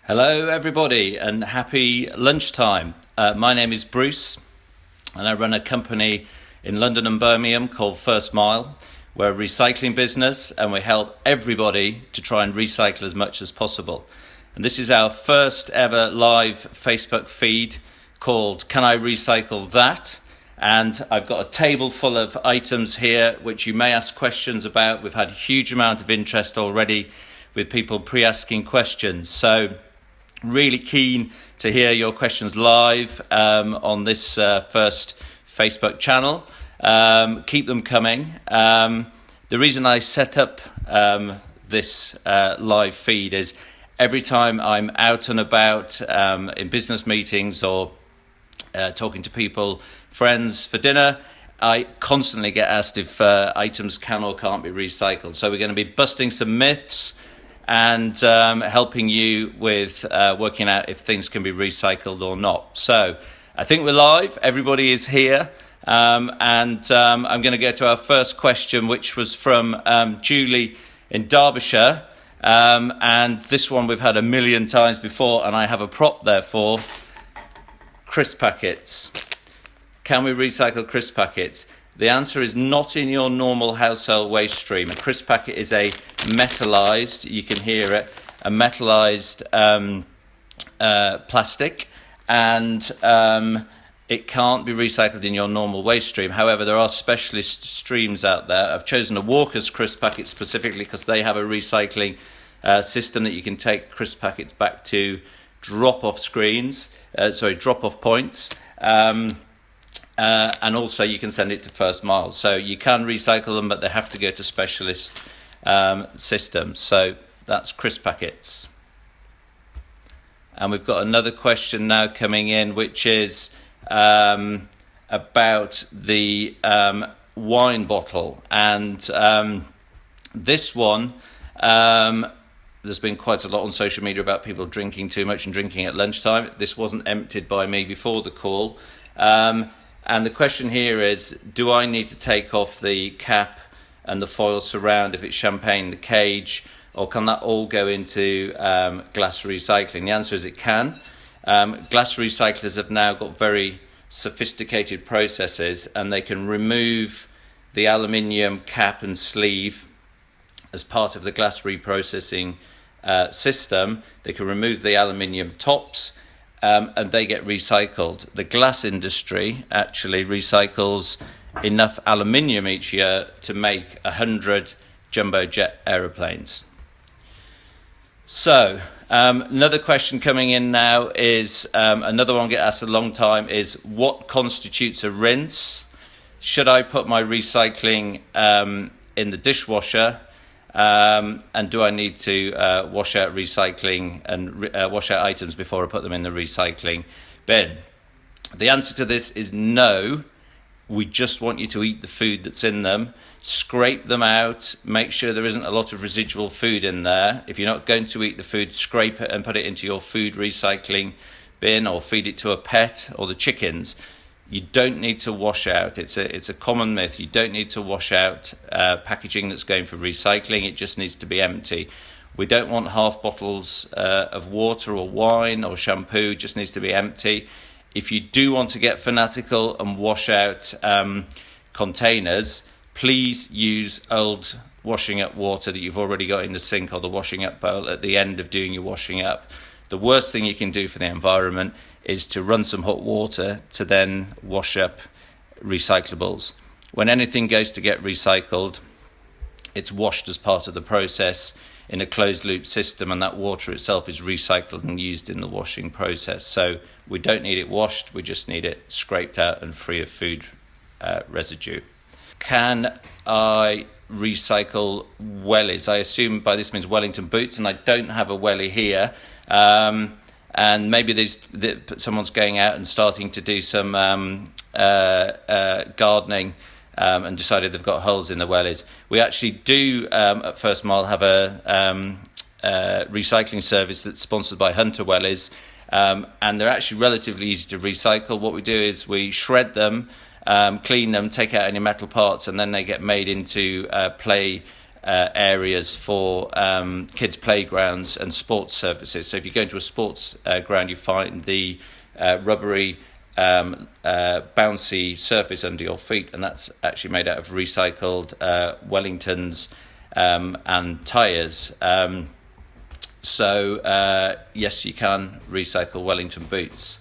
Hello everybody and happy lunchtime. My name is Bruce and I run a company in London and Birmingham called First Mile. We're a recycling business and we help everybody to try and recycle as much as possible. And this is our first ever live Facebook feed called Can I Recycle That? And I've got a table full of items here which you may ask questions about. We've had a huge amount of interest already with people pre-asking questions. So really keen to hear your questions live on this first Facebook channel. Keep them coming. The reason I set up this live feed is every time I'm out and about in business meetings or talking to people, friends for dinner, I constantly get asked if items can or can't be recycled. So we're going to be busting some myths and helping you with working out if things can be recycled or not. So I think we're live. Everybody is here. And I'm going to go to our first question, which was from Julie in Derbyshire. And this one we've had a million times before, and I have a prop there for crisp packets. Can we recycle crisp packets? The answer is not in your normal household waste stream. A crisp packet is a metallized, you can hear it, a metallized plastic, and it can't be recycled in your normal waste stream. However, there are specialist streams out there. I've chosen a Walker's crisp packet specifically because they have a recycling system that you can take crisp packets back to drop-off points. And also you can send it to First Mile. So you can recycle them, but they have to go to specialist systems. So that's crisp packets. And we've got another question now coming in, which is about the wine bottle. And this one, there's been quite a lot on social media about people drinking too much and drinking at lunchtime. This wasn't emptied by me before the call. And the question here is, do I need to take off the cap and the foil surround if it's champagne, the cage, or can that all go into glass recycling? The answer is it can. Glass recyclers have now got very sophisticated processes and they can remove the aluminium cap and sleeve as part of the glass reprocessing system. They can remove the aluminium tops and they get recycled. The glass industry actually recycles enough aluminium each year to make 100 jumbo jet aeroplanes. So another question coming in now is, another one get asked a long time, is what constitutes a rinse? Should I put my recycling in the dishwasher? And do I need to wash out recycling and wash out items before I put them in the recycling bin? The answer to this is no. We just want you to eat the food that's in them. Scrape them out. Make sure there isn't a lot of residual food in there. If you're not going to eat the food, scrape it and put it into your food recycling bin or feed it to a pet or the chickens. You don't need to wash out. It's a common myth. You don't need to wash out packaging that's going for recycling. It just needs to be empty. We don't want half bottles of water or wine or shampoo. It just needs to be empty. If you do want to get fanatical and wash out containers, please use old washing up water that you've already got in the sink or the washing up bowl at the end of doing your washing up. The worst thing you can do for the environment is to run some hot water to then wash up recyclables. When anything goes to get recycled, it's washed as part of the process in a closed loop system, and that water itself is recycled and used in the washing process. So we don't need it washed, we just need it scraped out and free of food residue. Can I recycle wellies? I assume by this means Wellington boots, and I don't have a wellie here. And maybe someone's going out and starting to do some gardening and decided they've got holes in the wellies. We actually do at First Mile have a recycling service that's sponsored by Hunter Wellies, and they're actually relatively easy to recycle. What we do is we shred them, clean them, take out any metal parts, and then they get made into play areas for kids' playgrounds and sports surfaces. So if you go into a sports ground, you find the rubbery, bouncy surface under your feet, and that's actually made out of recycled Wellingtons and tyres. So yes, you can recycle Wellington boots.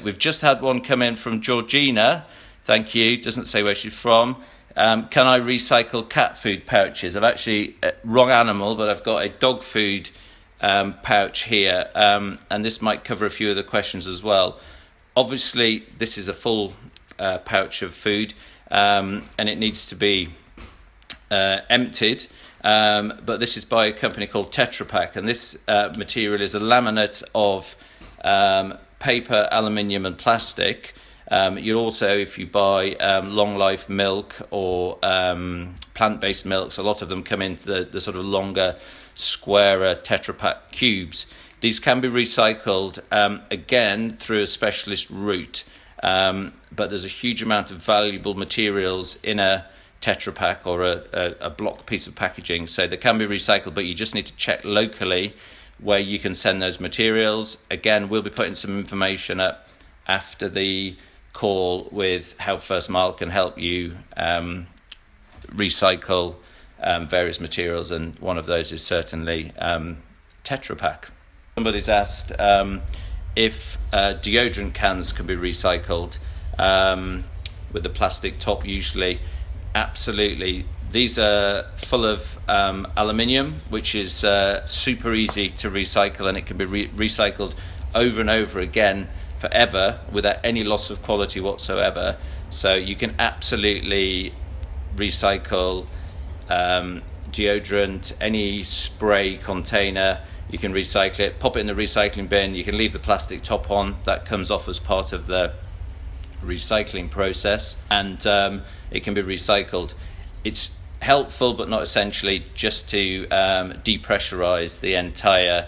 We've just had one come in from Georgina. Thank you. Doesn't say where she's from. Can I recycle cat food pouches? I've actually, wrong animal, but I've got a dog food pouch here, and this might cover a few of the questions as well. Obviously, this is a full pouch of food, and it needs to be emptied. But this is by a company called Tetra Pak, and this material is a laminate of paper, aluminium, and plastic. You'll also, if you buy long life milk or plant-based milks, a lot of them come in the sort of longer, squarer Tetra Pak cubes. These can be recycled again through a specialist route, but there's a huge amount of valuable materials in a Tetra Pak or a block piece of packaging, so they can be recycled, but you just need to check locally where you can send those materials. Again, we'll be putting some information up after the call with how First Mile can help you recycle various materials, and one of those is certainly Tetra Pak. Somebody's asked if deodorant cans can be recycled with the plastic top usually. Absolutely. These are full of aluminium, which is super easy to recycle, and it can be recycled over and over again forever without any loss of quality whatsoever. So you can absolutely recycle deodorant, any spray container. You can recycle it, pop it in the recycling bin. You can leave the plastic top on. That comes off as part of the recycling process, and it can be recycled. It's helpful, but not essentially, just to depressurize the entire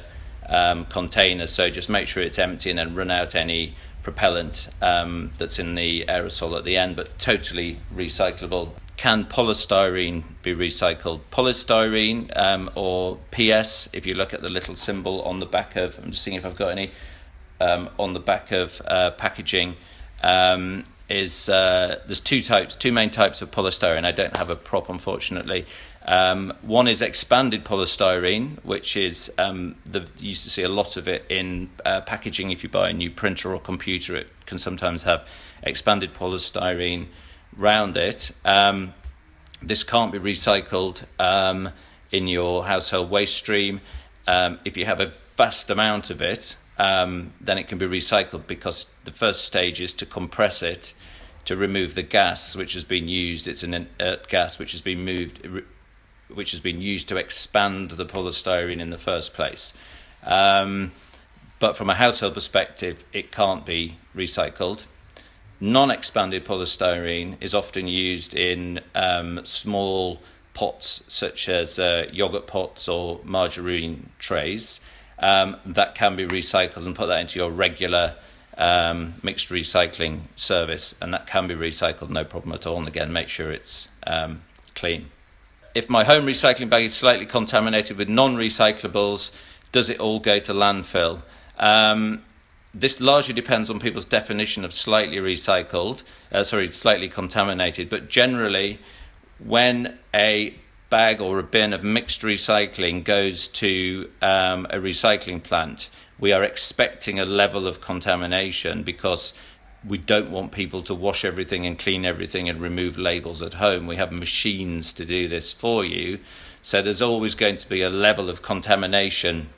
container. So just make sure it's empty and then run out any propellant that's in the aerosol at the end, but totally recyclable. Can polystyrene be recycled? Polystyrene, or PS, if you look at the little symbol on the back of, I'm just seeing if I've got any on the back of packaging, there's two main types of polystyrene. I don't have a prop, unfortunately. One is expanded polystyrene, which is you used to see a lot of it in packaging. If you buy a new printer or computer, it can sometimes have expanded polystyrene round it. This can't be recycled in your household waste stream. If you have a vast amount of it, then it can be recycled, because the first stage is to compress it to remove the gas which has been used. It's an inert gas which has been used to expand the polystyrene in the first place. But from a household perspective, it can't be recycled. Non-expanded polystyrene is often used in small pots, such as yogurt pots or margarine trays. That can be recycled and put that into your regular mixed recycling service, and that can be recycled, no problem at all. And again, make sure it's clean. If my home recycling bag is slightly contaminated with non-recyclables, does it all go to landfill? This largely depends on people's definition of slightly contaminated, but generally, when a bag or a bin of mixed recycling goes to a recycling plant, we are expecting a level of contamination, because we don't want people to wash everything and clean everything and remove labels at home. We have machines to do this for you. So there's always going to be a level of contamination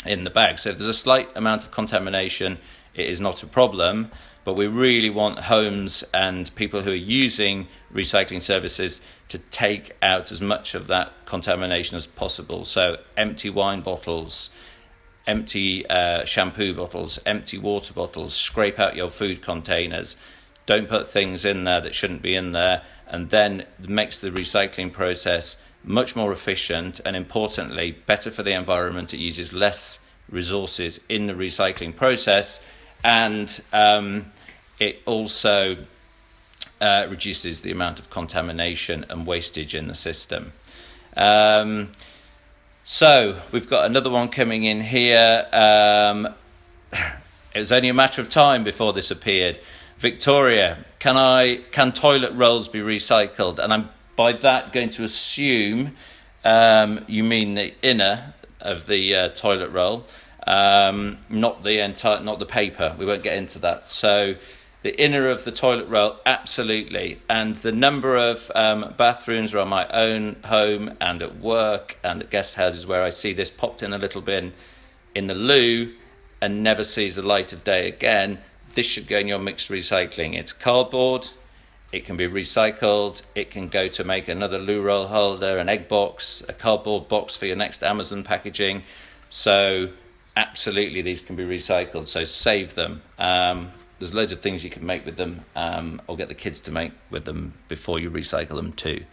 in the bag. So if there's a slight amount of contamination, it is not a problem, but we really want homes and people who are using recycling services to take out as much of that contamination as possible. So empty wine bottles, empty shampoo bottles, empty water bottles, scrape out your food containers. Don't put things in there that shouldn't be in there, and then it makes the recycling process much more efficient, and importantly, better for the environment. It uses less resources in the recycling process, and it also reduces the amount of contamination and wastage in the system. So we've got another one coming in here. It was only a matter of time before this appeared. Victoria, can toilet rolls be recycled? And I'm by that going to assume you mean the inner of the toilet roll, not the paper. We won't get into that. So the inner of the toilet roll, absolutely. And the number of bathrooms around my own home and at work and at guest houses where I see this popped in a little bin in the loo and never sees the light of day again, this should go in your mixed recycling. It's cardboard, it can be recycled, it can go to make another loo roll holder, an egg box, a cardboard box for your next Amazon packaging. So absolutely these can be recycled, so save them. There's loads of things you can make with them, or get the kids to make with them before you recycle them too.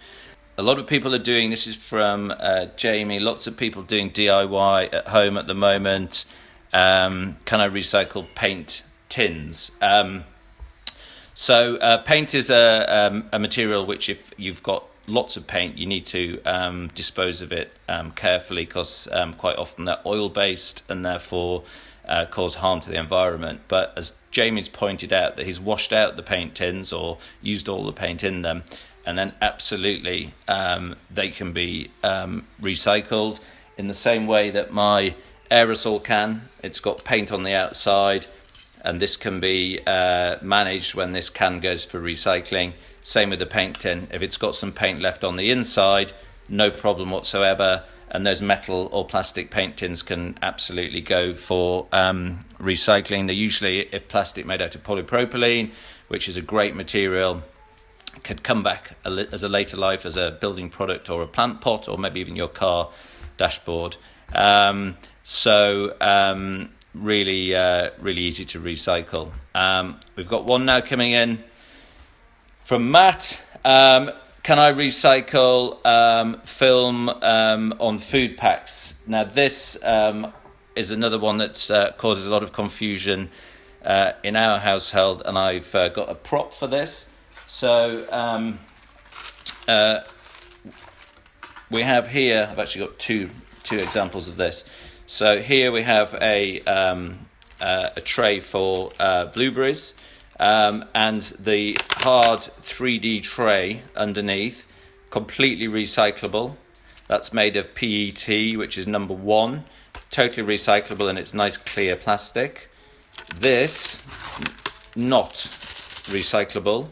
A lot of people are doing, this is from Jamie, lots of people doing DIY at home at the moment. Can I recycle paint tins? So paint is a material which, if you've got lots of paint, you need to dispose of it carefully, because quite often they're oil-based and therefore cause harm to the environment. But as Jamie's pointed out, that he's washed out the paint tins or used all the paint in them, and then absolutely they can be recycled in the same way that my aerosol can. It's got paint on the outside, and this can be managed when this can goes for recycling. Same with the paint tin. If it's got some paint left on the inside, no problem whatsoever, and those metal or plastic paint tins can absolutely go for recycling. They're usually, if plastic, made out of polypropylene, which is a great material, could come back as a later life as a building product or a plant pot, or maybe even your car dashboard. Really easy to recycle. We've got one now coming in from Matt. Can I recycle film on food packs? Now this is another one that causes a lot of confusion in our household, and I've got a prop for this. So we have here, I've actually got two examples of this. So here we have a tray for blueberries, and the hard 3D tray underneath, completely recyclable. That's made of PET, which is number 1, totally recyclable, and it's nice clear plastic. This, not recyclable.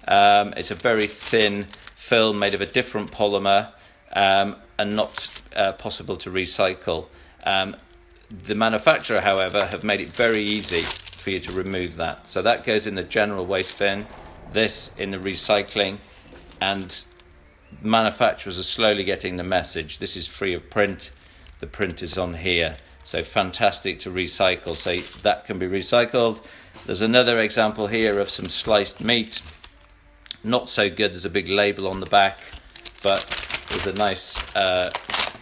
It's a very thin film made of a different polymer, and not possible to recycle. The manufacturer, however, have made it very easy for you to remove that. So that goes in the general waste bin, this in the recycling, and manufacturers are slowly getting the message. This is free of print. The print is on here. So fantastic to recycle. So that can be recycled. There's another example here of some sliced meat. Not so good. There's a big label on the back, but there's a nice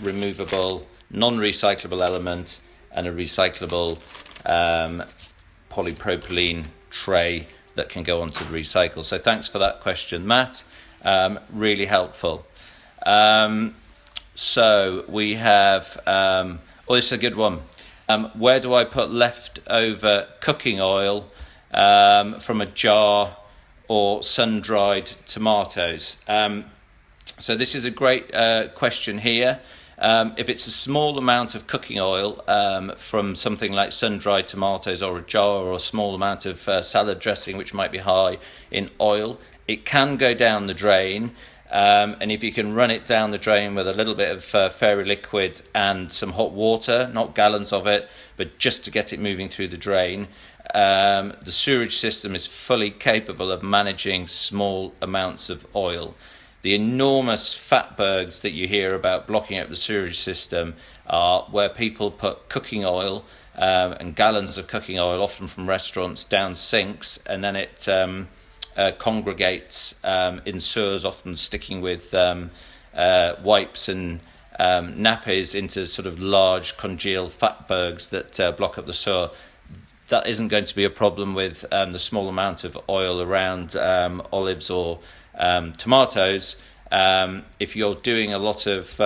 removable, non-recyclable element and a recyclable polypropylene tray that can go onto the recycle. So thanks for that question, Matt. Really helpful. So we have, this is a good one. Where do I put leftover cooking oil from a jar or sun-dried tomatoes? So this is a great question here. If it's a small amount of cooking oil from something like sun-dried tomatoes or a jar, or a small amount of salad dressing which might be high in oil, it can go down the drain. And if you can run it down the drain with a little bit of fairy liquid and some hot water, not gallons of it, but just to get it moving through the drain, the sewerage system is fully capable of managing small amounts of oil. The enormous fatbergs that you hear about blocking up the sewerage system are where people put cooking oil and gallons of cooking oil, often from restaurants, down sinks, and then it congregates in sewers, often sticking with wipes and nappies into sort of large congealed fatbergs that block up the sewer. That isn't going to be a problem with the small amount of oil around olives or tomatoes. If you're doing a lot of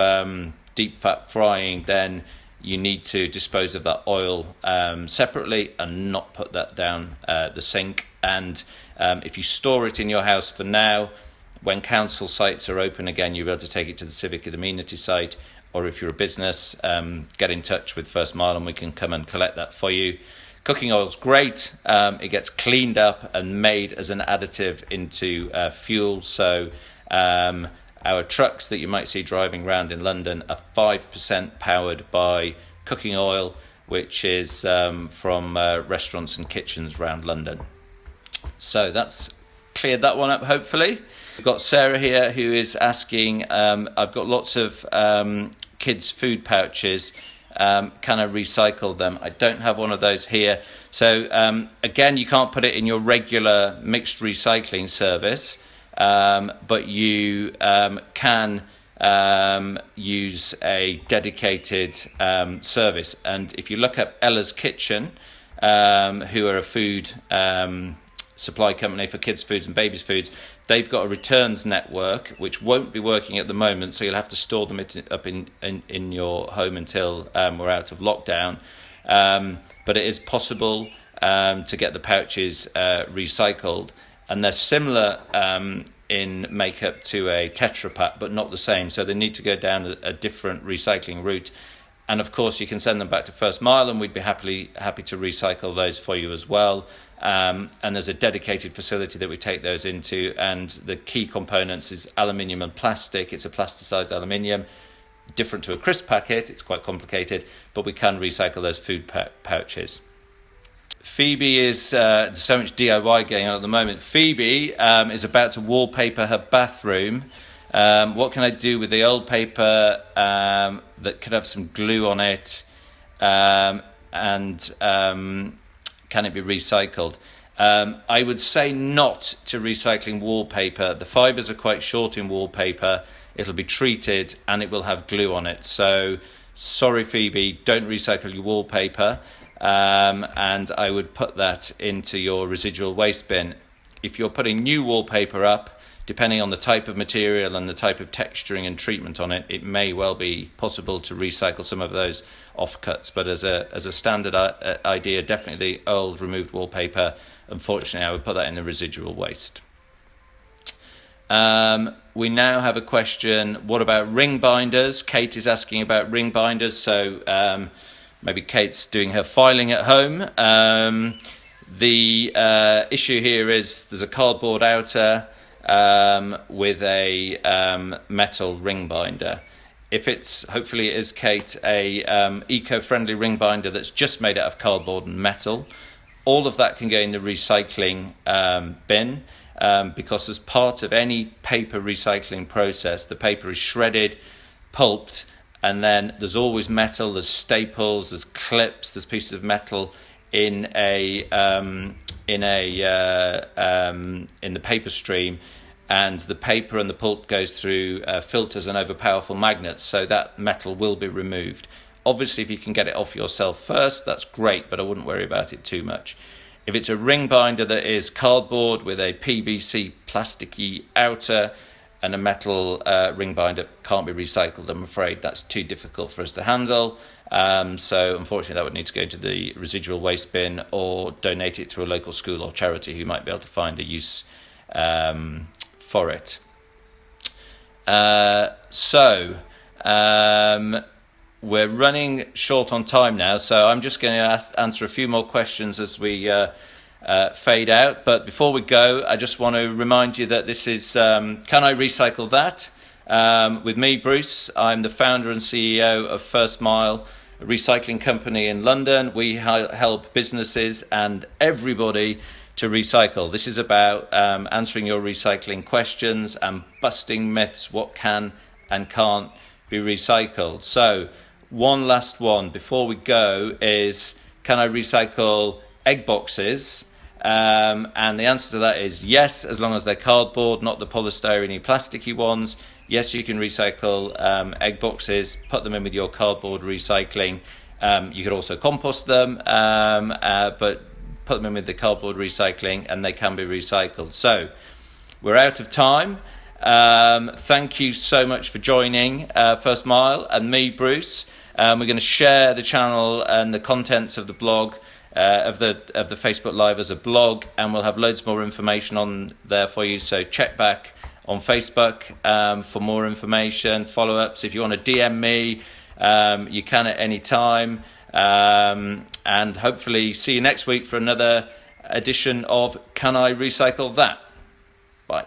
deep fat frying, then you need to dispose of that oil separately and not put that down the sink. And if you store it in your house for now, when council sites are open again, you'll be able to take it to the civic amenity site, or if you're a business, get in touch with First Mile and we can come and collect that for you. Cooking oil is great. It gets cleaned up and made as an additive into fuel. So our trucks that you might see driving around in London are 5% powered by cooking oil, which is from restaurants and kitchens around London. So that's cleared that one up, hopefully. We've got Sarah here who is asking, I've got lots of kids' food pouches. Can I recycle them? I don't have one of those here. So again, you can't put it in your regular mixed recycling service, but you can use a dedicated service. And if you look up Ella's Kitchen, who are a food supply company for kids' foods and babies' foods, they've got a returns network which won't be working at the moment, so you'll have to store them up in your home until we're out of lockdown. But it is possible to get the pouches recycled, and they're similar in makeup to a Tetra Pak, but not the same, so they need to go down a different recycling route. And of course you can send them back to First Mile and we'd be happy to recycle those for you as well. And there's a dedicated facility that we take those into, and the key components is aluminium and plastic. It's a plasticized aluminium, different to a crisp packet. It's quite complicated, but we can recycle those food pouches. Phoebe is, there's so much DIY going on at the moment. Phoebe is about to wallpaper her bathroom. What can I do with the old paper that could have some glue on it, and can it be recycled? I would say not to recycling wallpaper. The fibres are quite short in wallpaper. It'll be treated and it will have glue on it. So sorry, Phoebe, don't recycle your wallpaper. And I would put that into your residual waste bin. If you're putting new wallpaper up, depending on the type of material and the type of texturing and treatment on it, it may well be possible to recycle some of those offcuts. But as a standard idea, definitely the old removed wallpaper, unfortunately, I would put that in the residual waste. We now have a question, what about ring binders? Kate is asking about ring binders, so maybe Kate's doing her filing at home. The issue here is there's a cardboard outer with a metal ring binder. If it's, hopefully it is, Kate, a eco-friendly ring binder that's just made out of cardboard and metal, all of that can go in the recycling bin, because as part of any paper recycling process, the paper is shredded, pulped, and then there's always metal, there's staples, there's clips, there's pieces of metal in the paper stream, and the paper and the pulp goes through filters and over powerful magnets, so that metal will be removed. Obviously, if you can get it off yourself first, that's great, but I wouldn't worry about it too much. If it's a ring binder that is cardboard with a PVC plasticky outer and a metal ring binder, can't be recycled, I'm afraid. That's too difficult for us to handle. So unfortunately that would need to go to the residual waste bin or donate it to a local school or charity who might be able to find a use for it. We're running short on time now, so I'm just going to answer a few more questions as we fade out. But before we go, I just want to remind you that this is Can I Recycle That? With me, Bruce. I'm the founder and CEO of First Mile, a recycling company in London. We help businesses and everybody to recycle. This is about answering your recycling questions and busting myths, what can and can't be recycled. So one last one before we go is, can I recycle egg boxes? And the answer to that is yes, as long as they're cardboard, not the polystyrene plasticky ones. Yes, you can recycle egg boxes, put them in with your cardboard recycling. You could also compost them, but put them in with the cardboard recycling and they can be recycled. So we're out of time. Thank you so much for joining First Mile and me, Bruce. We're going to share the channel and the contents of the blog, of the Facebook Live as a blog, and we'll have loads more information on there for you. So check back on Facebook for more information, follow-ups. If you want to DM me, you can at any time. And hopefully see you next week for another edition of Can I Recycle That? Bye.